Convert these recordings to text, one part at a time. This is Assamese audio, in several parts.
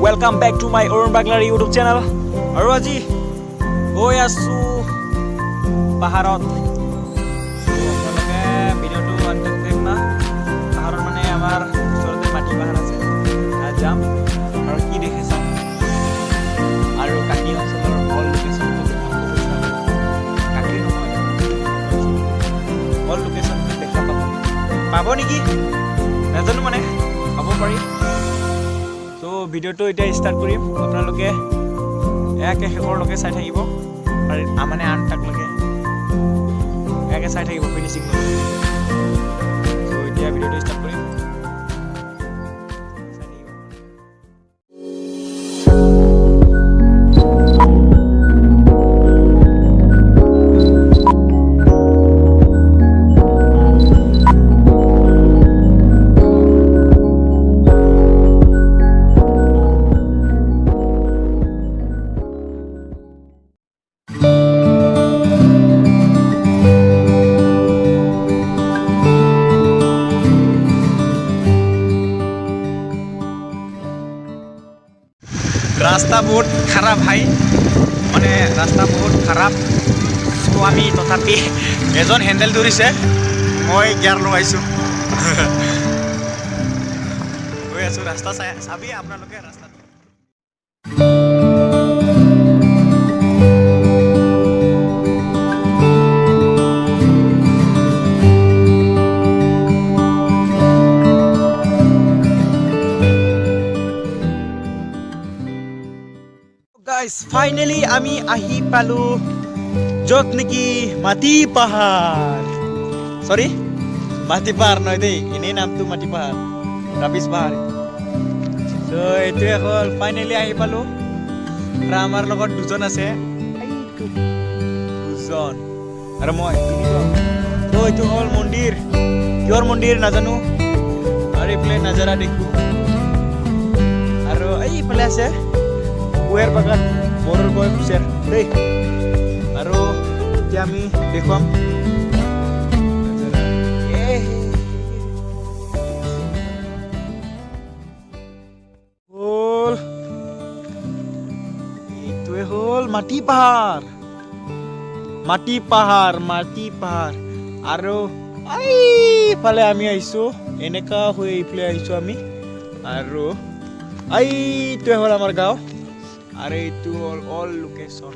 Welcome back to my Arun Baglar YouTube channel. আৰু আজি গৈ আছো পাহাৰত। আপোনালোকে ভিডিঅ'টো আনটেক কৰিম না। পাহাৰত মানে আমাৰ ওচৰতে মাটি পাহাৰ আছে, তাত যাম আৰু কি দেখি চাম আৰু কাকি অঞ্চলৰ অল লোকেশ্যন কাকি নহয় অল লোকেশ্যন দেখা পাব নেকি নাজানো, মানে পাব পাৰি। তো ভিডিঅ'টো এতিয়া ষ্টাৰ্ট কৰিম, আপোনালোকে একে শেষৰলৈকে চাই থাকিব আৰু মানে আনটাকলৈকে একে চাই থাকিব ফিনিচিং। তো এতিয়া ভিডিঅ'টো ষ্টাৰ্ট কৰিম। ৰাস্তা বহুত খাৰাপ ভাই, মানে ৰাস্তা বহুত খাৰাপ। তো আমি তথাপি এজন হেণ্ডেল ধৰিছে, মই গিয়াৰ লগাইছোঁ। গৈ আছোঁ, ৰাস্তা চাবি আপোনালোকে ৰাস্তাটো। গাইজ ফাইনেলি আমি আহি পালো য'ত নেকি মাটি পাহাৰ, চৰি মাটি পাহাৰ নহয় দেই, এনেই নামটো মাটি পাহাৰ, ৰাবিছ পাহাৰ। তো এইটোৱে হ'ল ফাইনেলি আহি পালো আৰু আমাৰ লগত দুজন আছে, দুজন আৰু মই তিনিজন। তো এইটো হ'ল মন্দিৰ, কিহৰ মন্দিৰ নাজানো, আৰু এইফালে নাজাৰা দেখো আৰু এইফালে আছে কুঁহিয়াৰ বাগান, বৰৰ গৈ খুচেৰ দেই। আৰু এতিয়া আমি দেখুৱাম হ'ল, এইটোৱে হ'ল মাটি পাহাৰ, মাটি পাহাৰ, মাটি পাহাৰ। আৰু এইফালে আমি আহিছো, এনেকা হৈ এইফালে আহিছো আমি। আৰু এইটোৱে হ'ল আমাৰ গাঁও আৰু এইটো হ'ল অল লোকেশ্যন।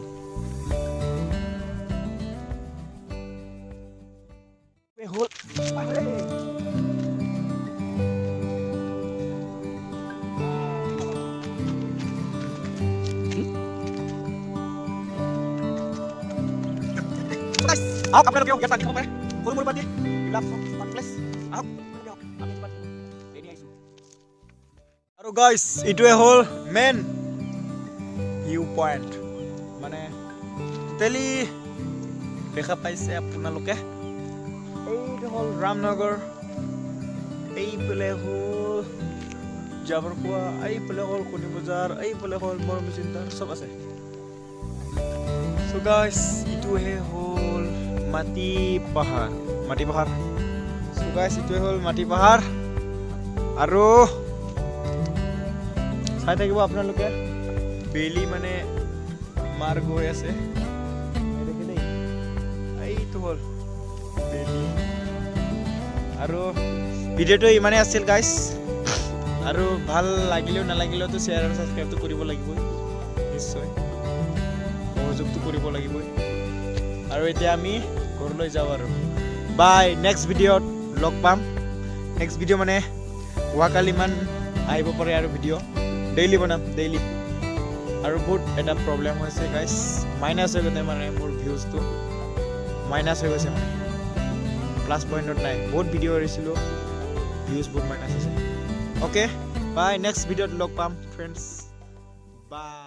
হ'ল আপোনালোকেও ইয়াত পাতি খাব পাৰে, সৰু সৰু পাতি এইবিলাক প্লেচ আহক ৰেডি আহিছো। আৰু গাইজ এইটোৱে হ'ল মেইন ভিউ পইণ্ট, মানে টোটেলি দেখা পাইছে আপোনালোকে। এইটো হ'ল ৰামনগৰ, এইফালে হ'ল জাবৰখোৱা, এইফালে হ'ল কণী বজাৰ, এইফালে হ'ল মৰম চিন্তাৰ, চব আছে। চ' গাইজ এইটোহে হ'ল মাটি পাহাৰ, মাটি পাহাৰ। চ' গাইজ এইটোৱে হ'ল মাটি পাহাৰ আৰু চাই থাকিব আপোনালোকে। বেলি মানে মাৰ গৈ আছে, এইটো হ'ল বেলি। আৰু ভিডিঅ'টো ইমানেই আছিল গাইজ, আৰু ভাল লাগিলেও নালাগিলেওতো শ্বেয়াৰ আৰু ছাবস্ক্ৰাইবটো কৰিব লাগিবই, নিশ্চয় সহযোগটো কৰিব লাগিবই। আৰু এতিয়া আমি ঘৰলৈ যাওঁ আৰু বাই। নেক্সট ভিডিঅ'ত লগ পাম। নেক্সট ভিডিঅ' মানে অহাকালিমান আহিব পাৰে আৰু ভিডিঅ' ডেইলি বনাম, ডেইলি। আৰু বহুত এটা প্ৰব্লেম হৈছে গাইজ, মাইনাছ হৈ গৈছে, মানে মোৰ ভিউজটো মাইনাছ হৈ গৈছে, মানে প্লাছ পইণ্টত নাই। বহুত ভিডিঅ' এৰিছিলোঁ, ভিউজ বহুত মাইনাছ হৈছে। অ'কে বাই, নেক্সট ভিডিঅ'ত লগ পাম ফ্ৰেণ্ডছ, বাই।